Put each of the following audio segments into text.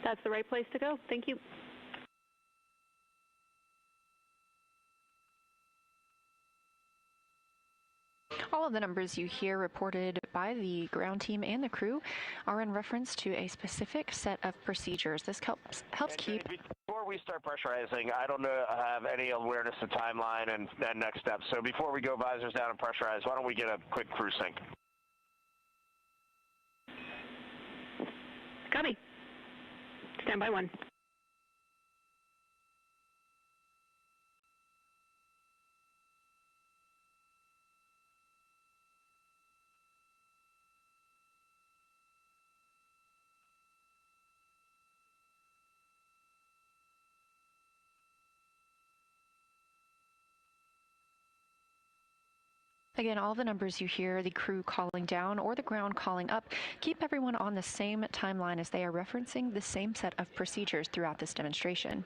That's the right place to go. Thank you. All of the numbers you hear reported by the ground team and the crew are in reference to a specific set of procedures. This helps keep... Before we start pressurizing, I don't have any awareness of timeline and next steps. So before we go visors down and pressurize, why don't we get a quick crew sync? Copy. Stand by 1. Again, all the numbers you hear, the crew calling down or the ground calling up, keep everyone on the same timeline as they are referencing the same set of procedures throughout this demonstration.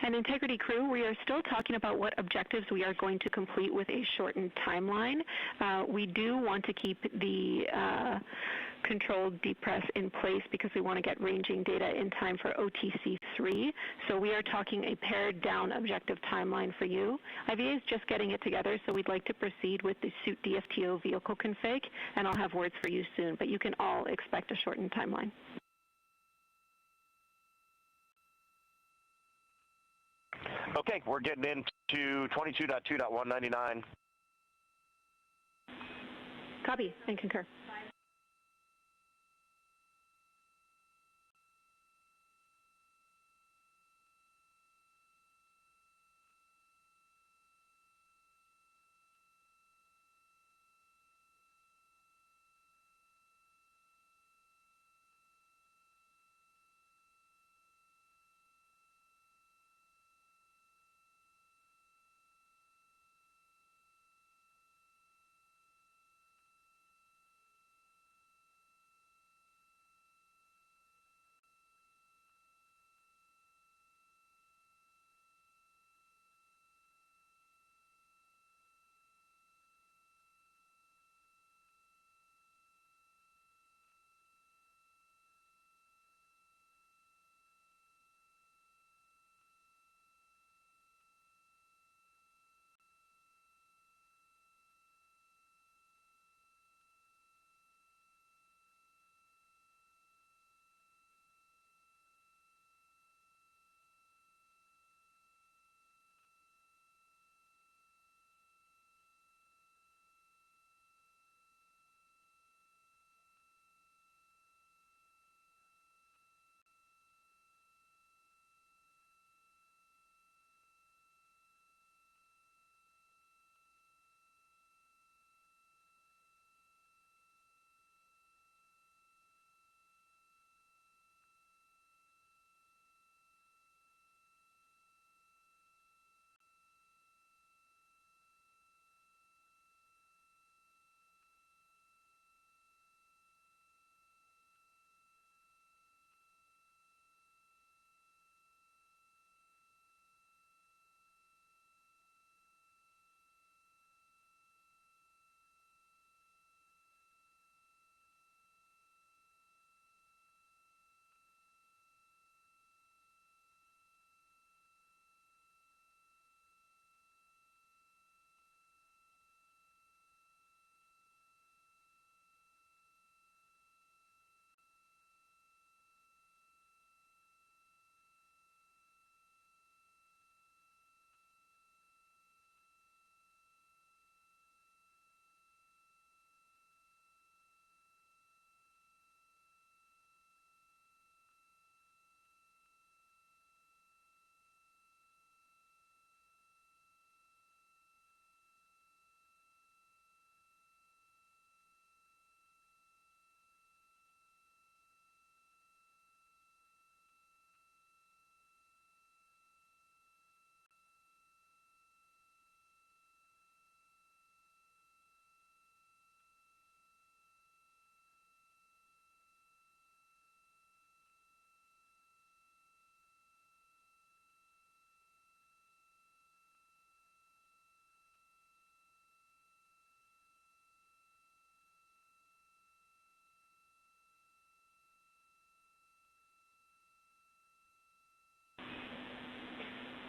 And Integrity crew, we are still talking about what objectives we are going to complete with a shortened timeline. We do want to keep the controlled depress in place because we want to get ranging data in time for OTC3. So we are talking a pared down objective timeline for you. IVA is just getting it together, so we'd like to proceed with the suit DFTO vehicle config, and I'll have words for you soon, but you can all expect a shortened timeline. Okay, we're getting into 22.2.199. Copy and concur.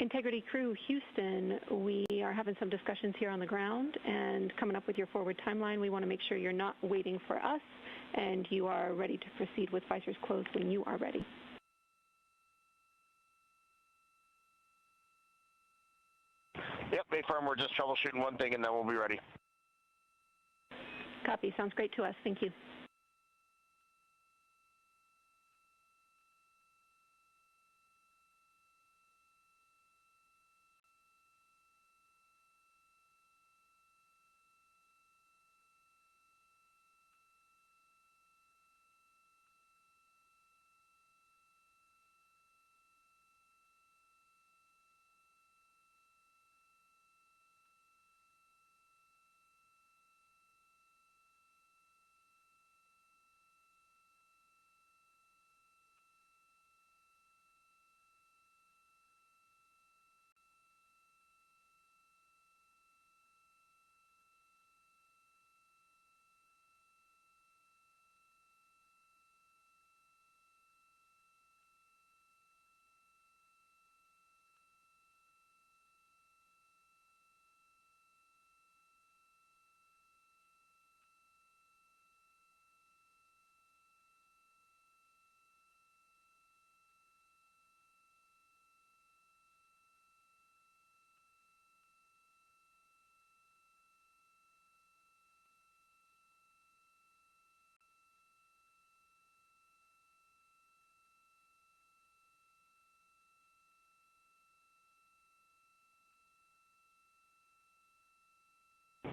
Integrity crew, Houston, we are having some discussions here on the ground and coming up with your forward timeline. We want to make sure you're not waiting for us and you are ready to proceed with visors closed when you are ready. Yep, Bay Firm, we're just troubleshooting one thing and then we'll be ready. Copy. Sounds great to us. Thank you.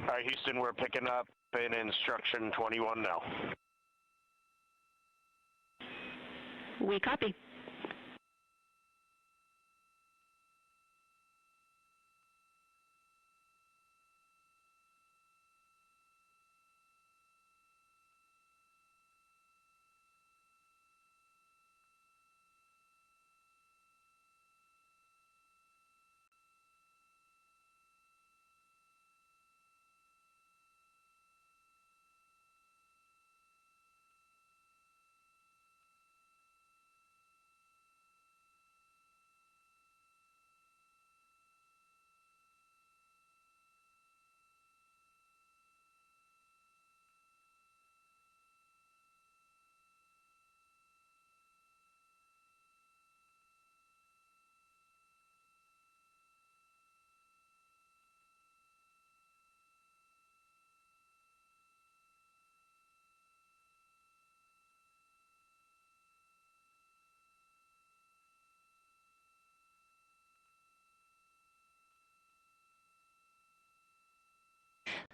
All right, Houston, we're picking up in instruction 21 now. We copy.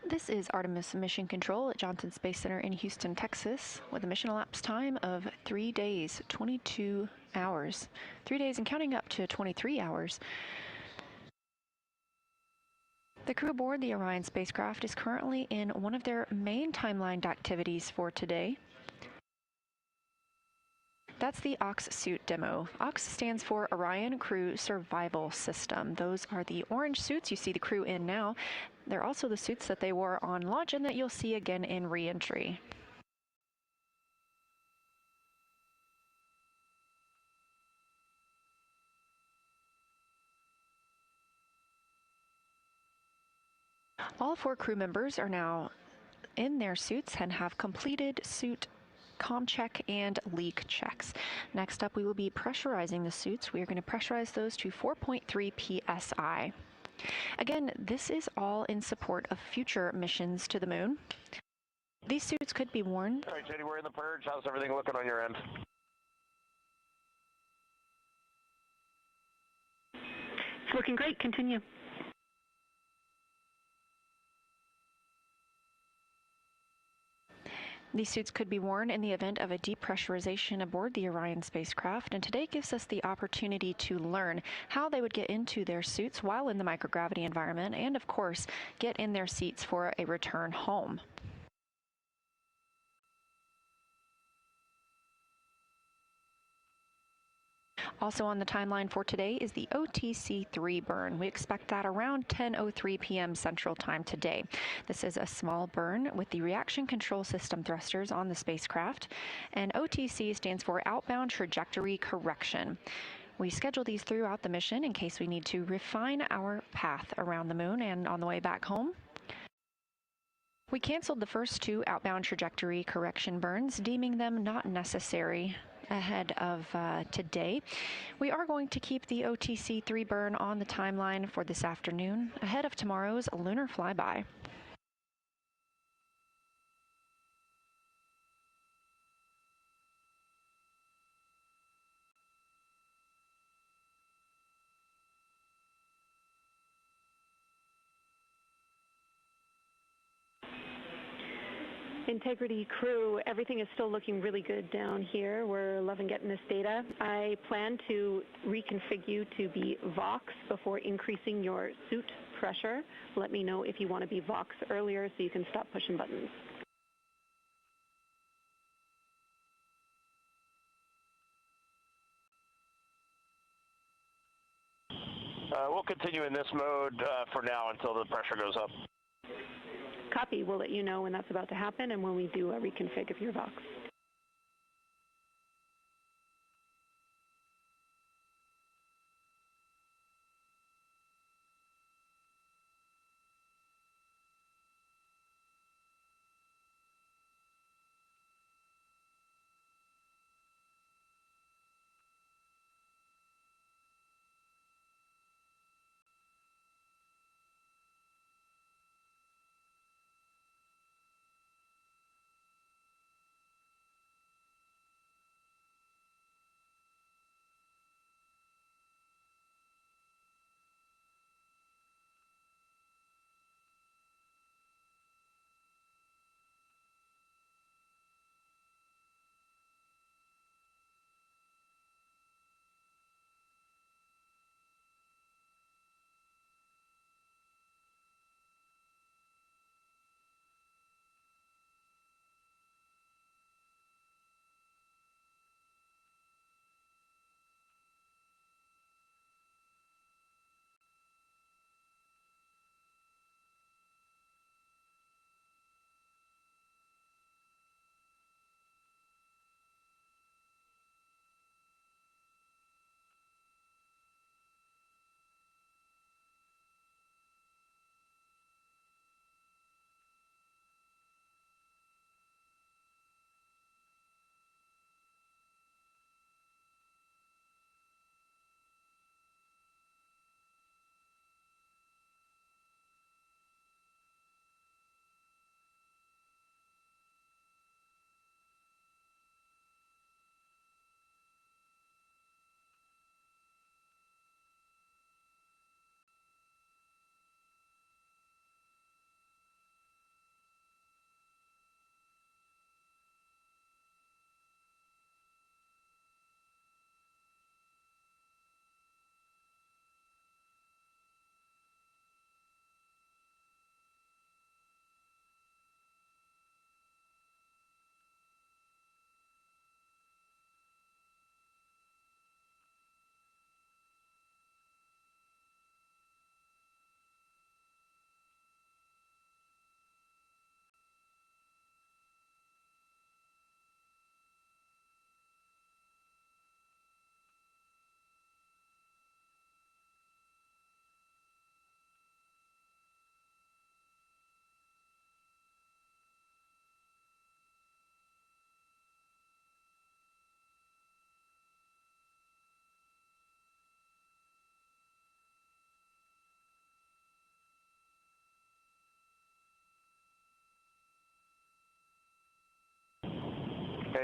This is Artemis Mission Control at Johnson Space Center in Houston, Texas, with a mission elapsed time of 3 days, 22 hours. 3 days and counting up to 23 hours. The crew aboard the Orion spacecraft is currently in one of their main timelined activities for today. That's the OX suit demo. OX stands for Orion Crew Survival System. Those are the orange suits you see the crew in now. They're also the suits that they wore on launch and that you'll see again in re-entry. All 4 crew members are now in their suits and have completed suit comm check and leak checks. Next up, we will be pressurizing the suits. We are going to pressurize those to 4.3 psi. Again, this is all in support of future missions to the moon. These suits could be worn. All right, Jenny, we're in the purge. How's everything looking on your end? It's looking great. Continue. These suits could be worn in the event of a depressurization aboard the Orion spacecraft, and today gives us the opportunity to learn how they would get into their suits while in the microgravity environment, and of course, get in their seats for a return home. Also on the timeline for today is the OTC-3 burn. We expect that around 10:03 p.m. Central Time today. This is a small burn with the reaction control system thrusters on the spacecraft, and OTC stands for Outbound Trajectory Correction. We schedule these throughout the mission in case we need to refine our path around the moon and on the way back home. We canceled the first 2 outbound trajectory correction burns, deeming them not necessary ahead of today. We are going to keep the OTC-3 burn on the timeline for this afternoon, ahead of tomorrow's lunar flyby. Integrity crew, everything is still looking really good down here. We're loving getting this data. I plan to reconfigure you to be VOX before increasing your suit pressure. Let me know if you want to be VOX earlier so you can stop pushing buttons. We'll continue in this mode for now until the pressure goes up. Copy. We'll let you know when that's about to happen and when we do a reconfig of your VOX.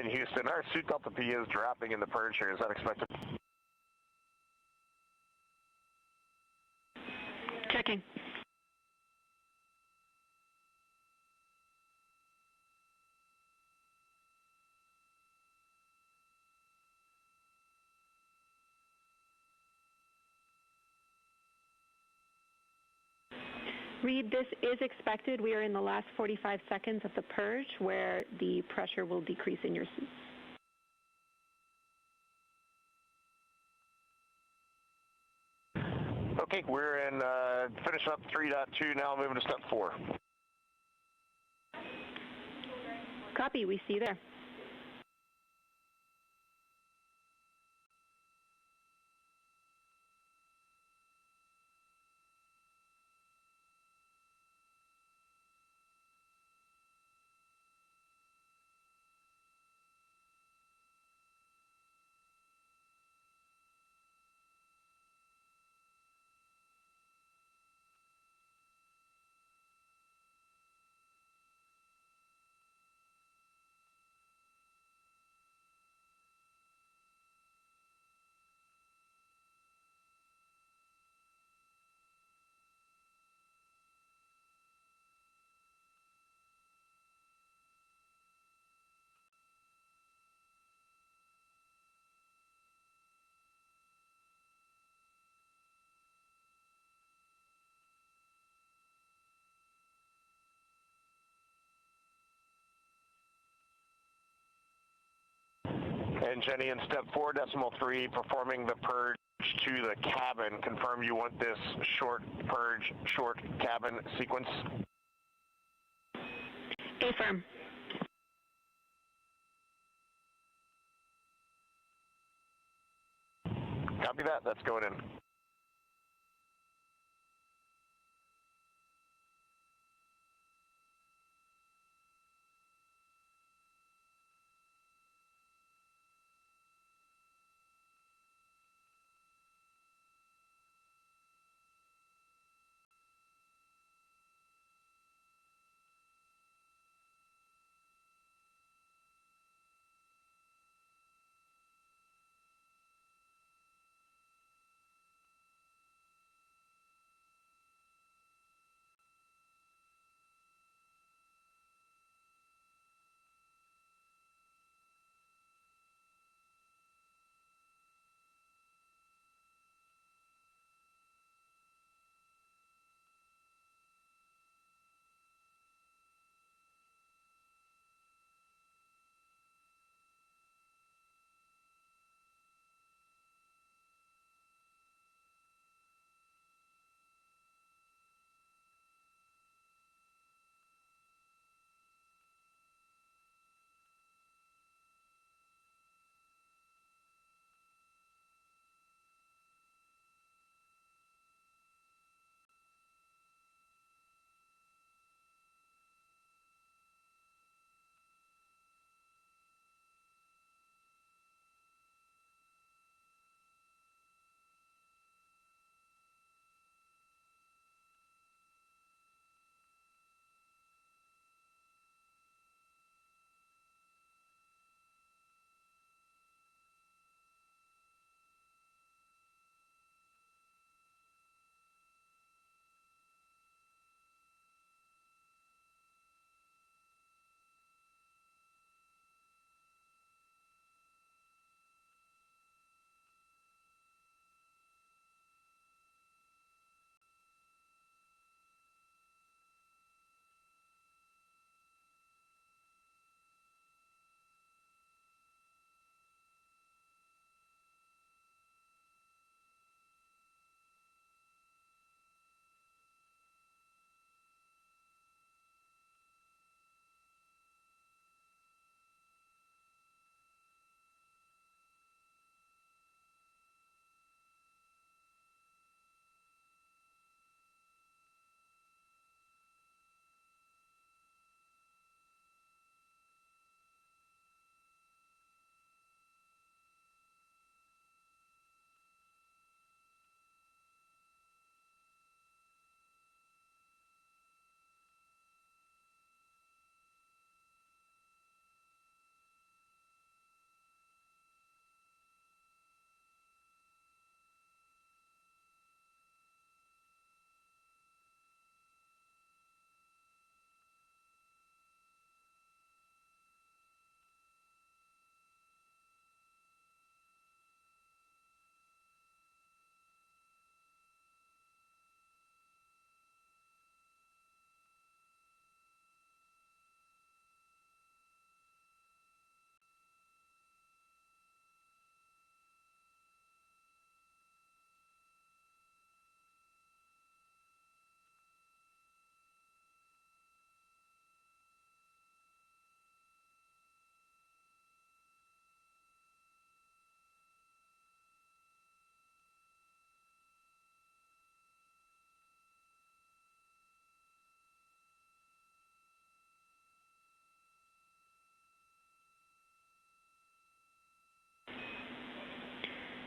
In Houston, our suit delta P is dropping in the purge here. Is that expected? Checking. Reid, this is expected. We are in the last 45 seconds of the purge where the pressure will decrease in your suits. Okay, we're in finishing up 3.2 now, moving to step 4. Copy. We see you there. And Jenny, in step 4.3, performing the purge to the cabin, confirm you want this short purge, short cabin sequence? Affirm. Copy that. That's going in.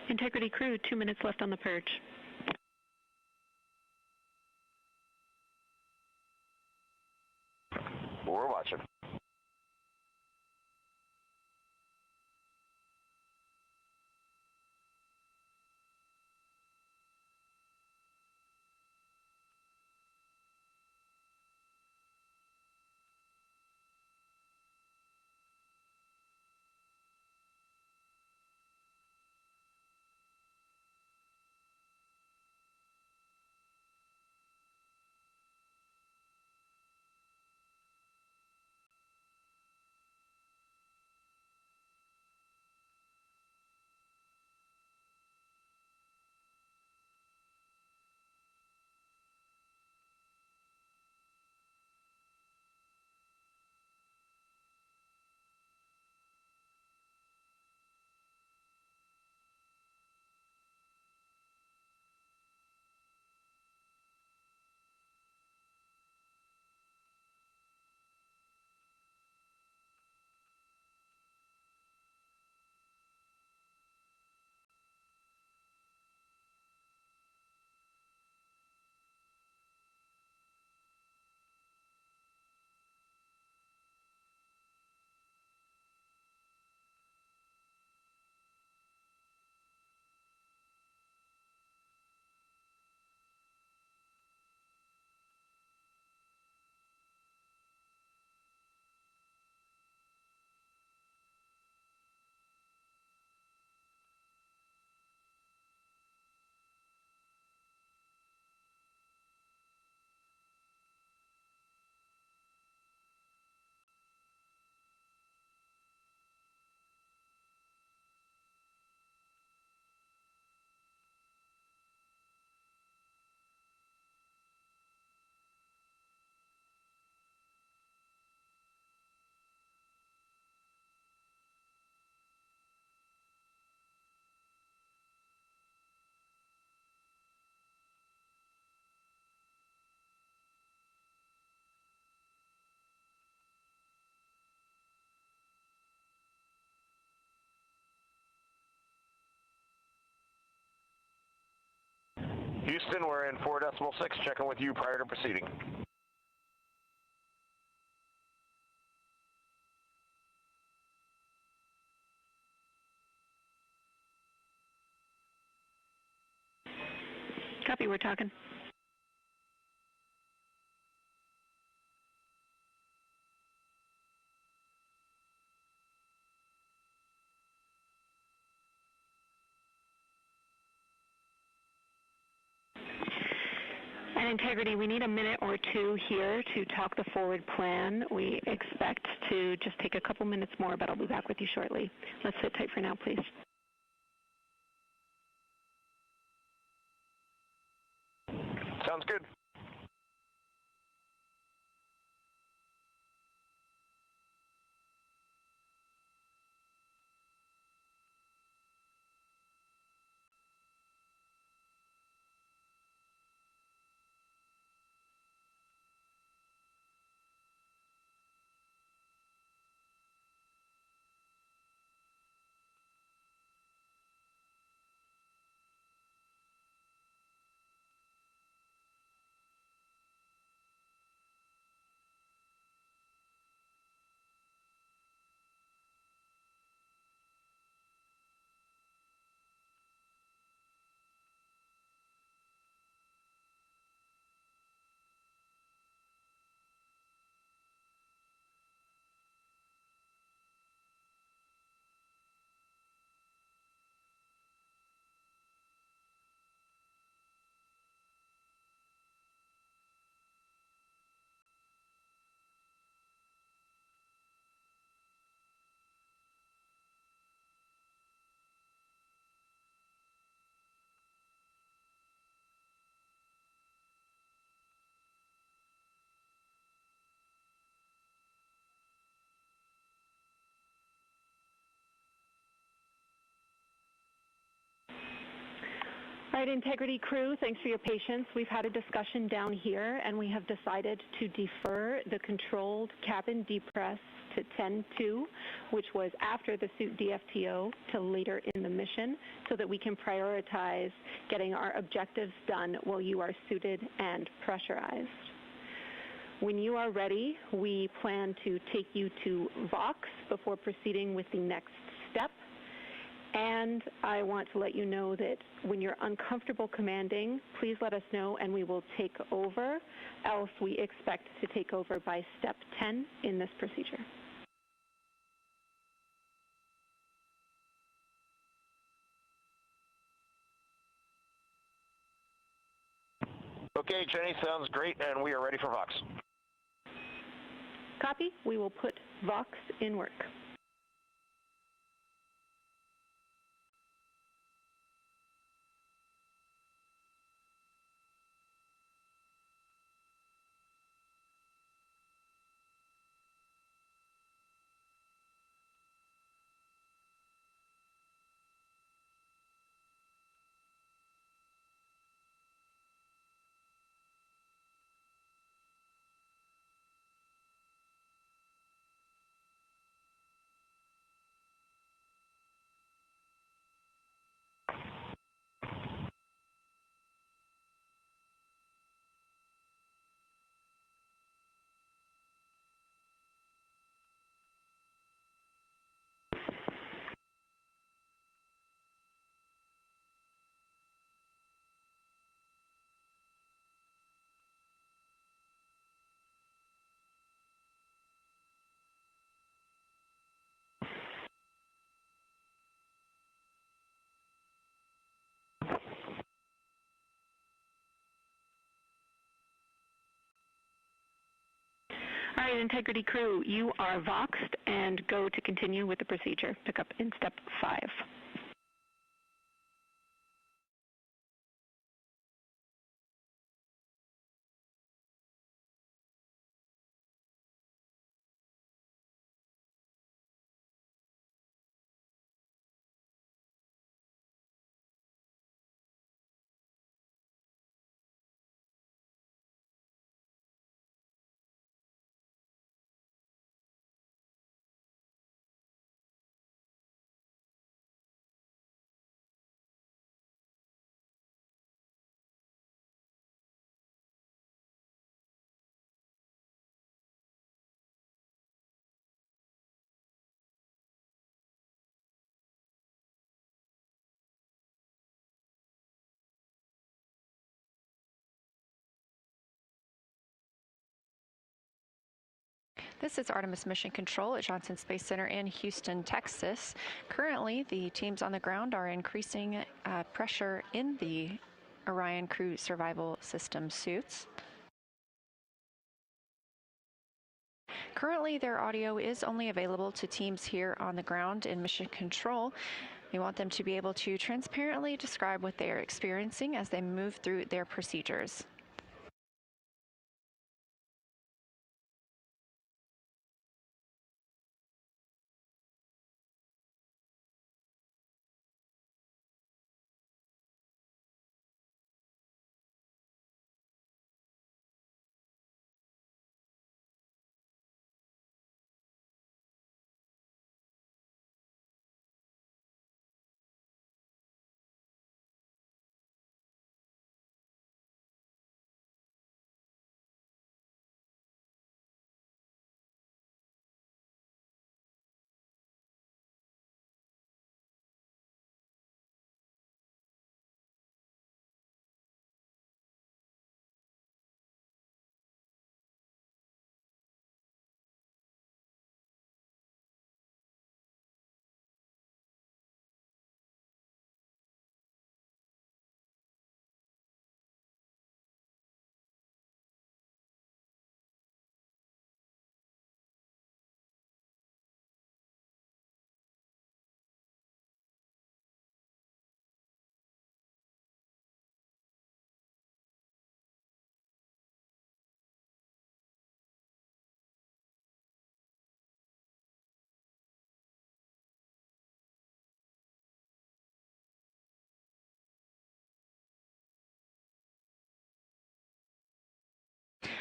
Integrity crew, 2 minutes left on the purge. We're watching. Houston, we're in 4.6, checking with you prior to proceeding. Copy, we're talking. And Integrity, we need a minute or two here to talk the forward plan. We expect to just take a couple minutes more, but I'll be back with you shortly. Let's sit tight for now, please. Sounds good. All right, Integrity crew, thanks for your patience. We've had a discussion down here, and we have decided to defer the controlled cabin depress to 10-2, which was after the suit DFTO, to later in the mission, so that we can prioritize getting our objectives done while you are suited and pressurized. When you are ready, we plan to take you to Vox before proceeding with the next step. And I want to let you know that when you're uncomfortable commanding, please let us know and we will take over, else we expect to take over by step 10 in this procedure. Okay, Jenny, sounds great, and we are ready for Vox. Copy. We will put Vox in work. All right, Integrity crew, you are Voxed and go to continue with the procedure. Pick up in step 5. This is Artemis Mission Control at Johnson Space Center in Houston, Texas. Currently, the teams on the ground are increasing pressure in the Orion Crew Survival System suits. Currently, their audio is only available to teams here on the ground in Mission Control. We want them to be able to transparently describe what they are experiencing as they move through their procedures.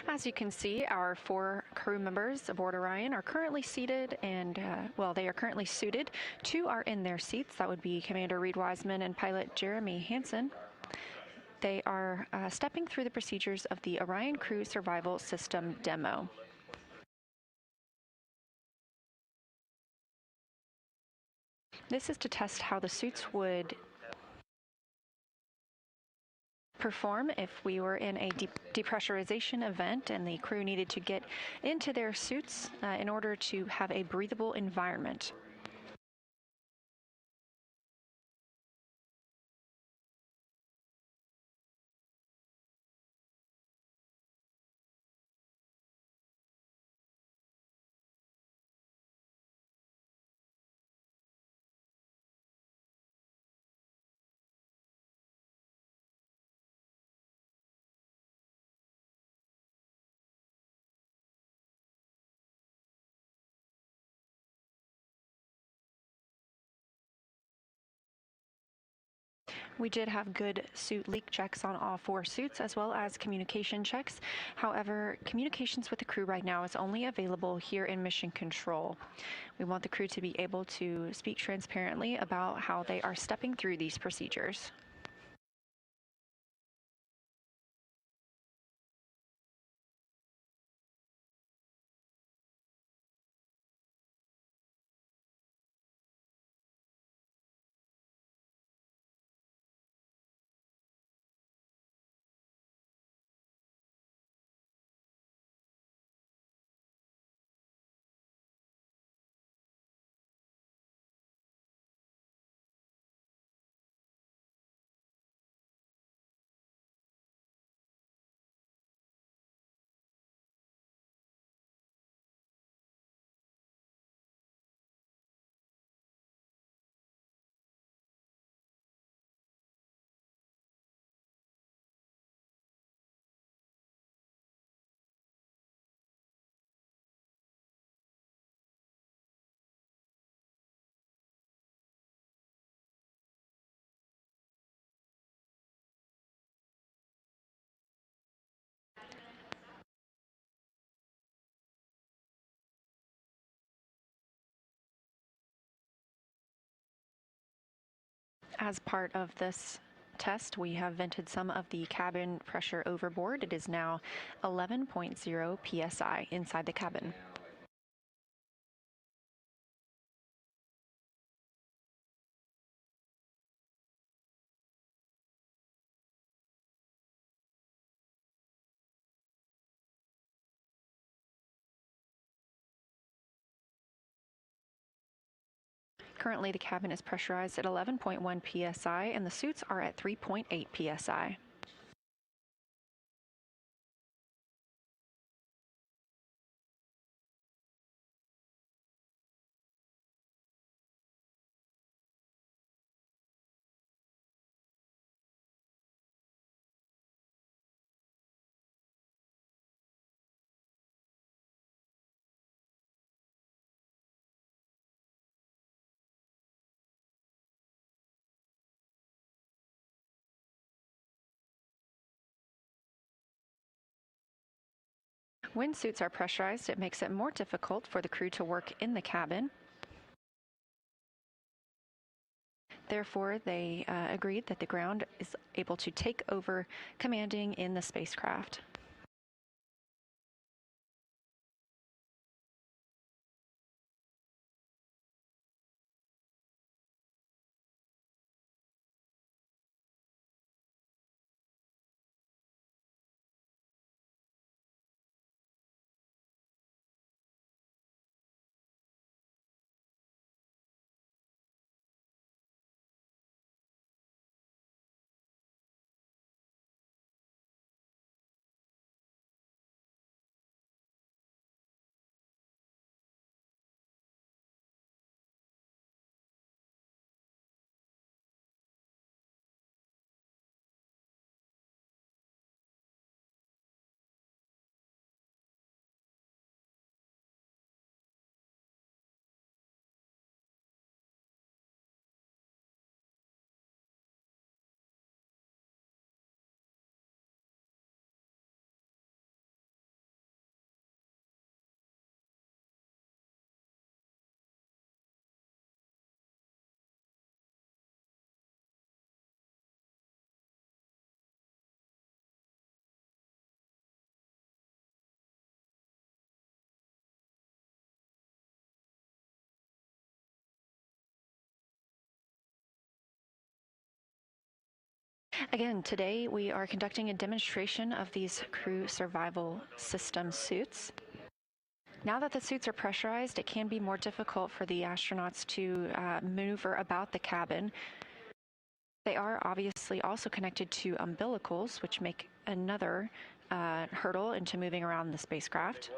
As you can see, our 4 crew members aboard Orion are currently seated and, they are currently suited. 2 are in their seats. That would be Commander Reid Wiseman and pilot Jeremy Hansen. They are stepping through the procedures of the Orion Crew Survival System demo. This is to test how the suits would perform if we were in a depressurization event and the crew needed to get into their suits in order to have a breathable environment. We did have good suit leak checks on all 4 suits, as well as communication checks. However, communications with the crew right now is only available here in Mission Control. We want the crew to be able to speak transparently about how they are stepping through these procedures. As part of this test, we have vented some of the cabin pressure overboard. It is now 11.0 psi inside the cabin. Currently, the cabin is pressurized at 11.1 psi, and the suits are at 3.8 psi. When suits are pressurized, it makes it more difficult for the crew to work in the cabin. Therefore, they agreed that the ground is able to take over commanding in the spacecraft. Again, today we are conducting a demonstration of these crew survival system suits. Now that the suits are pressurized, it can be more difficult for the astronauts to maneuver about the cabin. They are obviously also connected to umbilicals, which make another hurdle into moving around the spacecraft.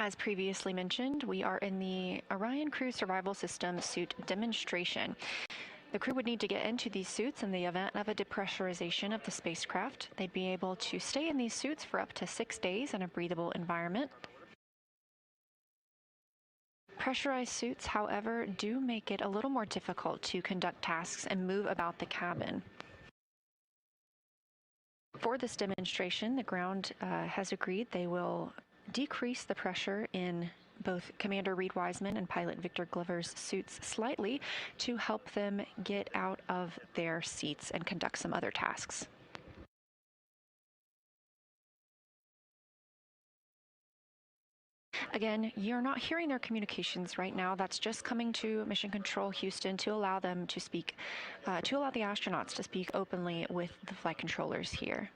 As previously mentioned, we are in the Orion Crew Survival System suit demonstration. The crew would need to get into these suits in the event of a depressurization of the spacecraft. They'd be able to stay in these suits for up to 6 days in a breathable environment. Pressurized suits, however, do make it a little more difficult to conduct tasks and move about the cabin. For this demonstration, the ground has agreed they will decrease the pressure in both Commander Reid Wiseman and pilot Victor Glover's suits slightly to help them get out of their seats and conduct some other tasks. Again, you're not hearing their communications right now. That's just coming to Mission Control Houston to allow them to speak, to allow the astronauts to speak openly with the flight controllers here.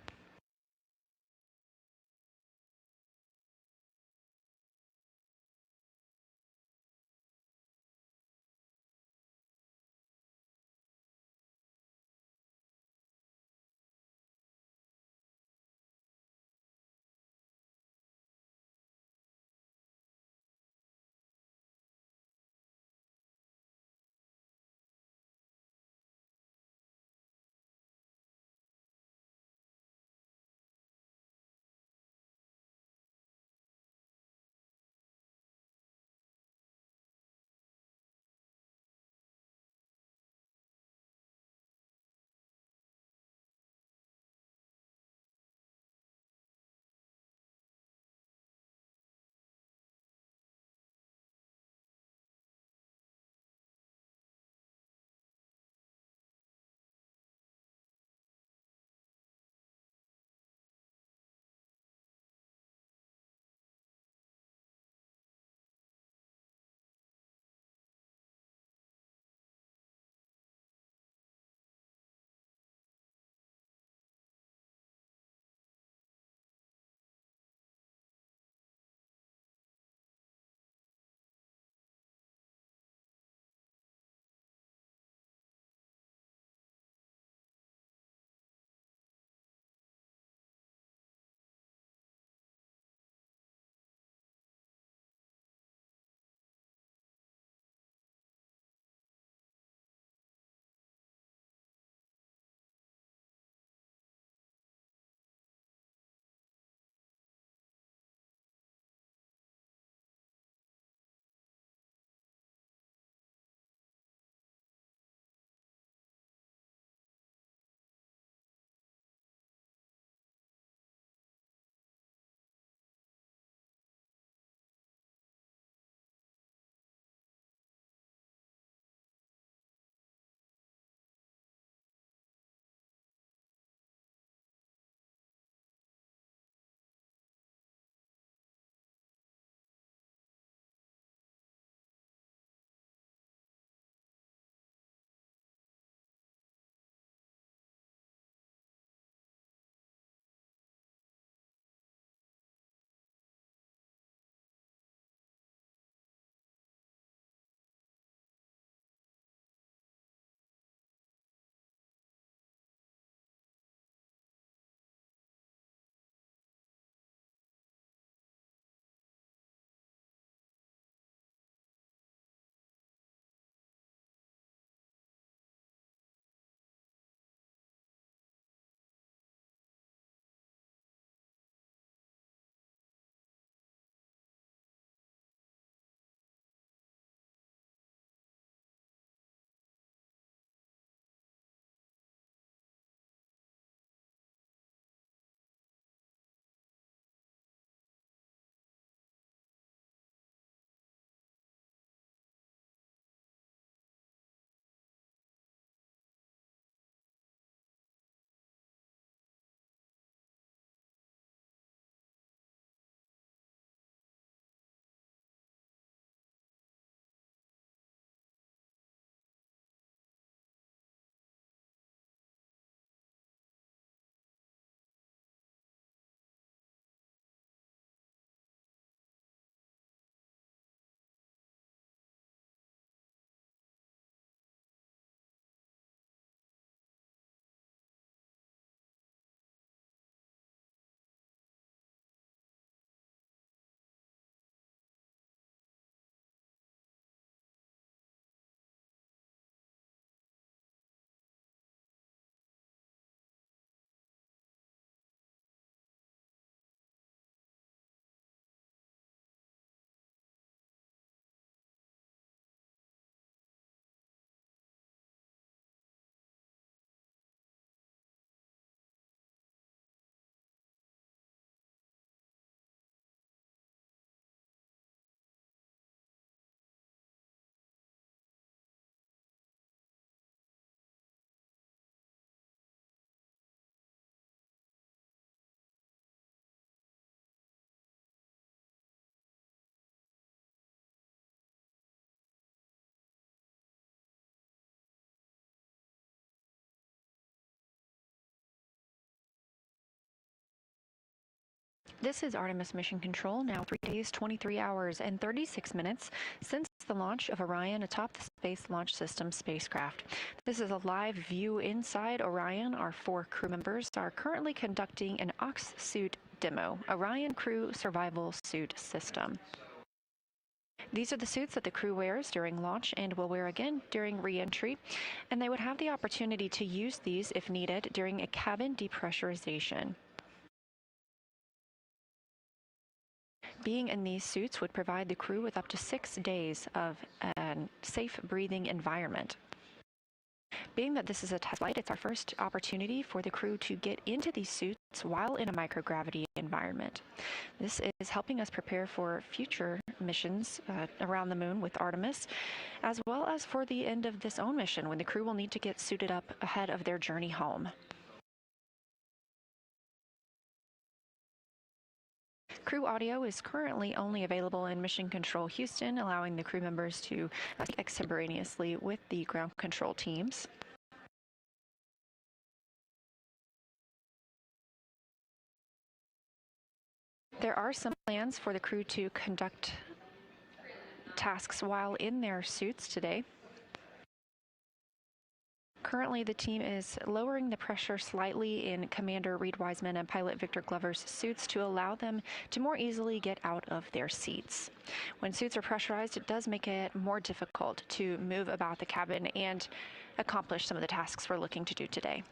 This is Artemis Mission Control, now 3 days, 23 hours, and 36 minutes since the launch of Orion atop the Space Launch System spacecraft. This is a live view inside Orion. Our 4 crew members are currently conducting an Ox suit demo, Orion Crew Survival Suit System. These are the suits that the crew wears during launch and will wear again during re-entry, and they would have the opportunity to use these if needed during a cabin depressurization. Being in these suits would provide the crew with up to 6 days of a safe breathing environment. Being that this is a test flight, it's our first opportunity for the crew to get into these suits while in a microgravity environment. This is helping us prepare for future missions around the moon with Artemis, as well as for the end of this own mission when the crew will need to get suited up ahead of their journey home. Crew audio is currently only available in Mission Control Houston, allowing the crew members to speak extemporaneously with the ground control teams. There are some plans for the crew to conduct tasks while in their suits today. Currently, the team is lowering the pressure slightly in Commander Reid Wiseman and Pilot Victor Glover's suits to allow them to more easily get out of their seats. When suits are pressurized, it does make it more difficult to move about the cabin and accomplish some of the tasks we're looking to do today.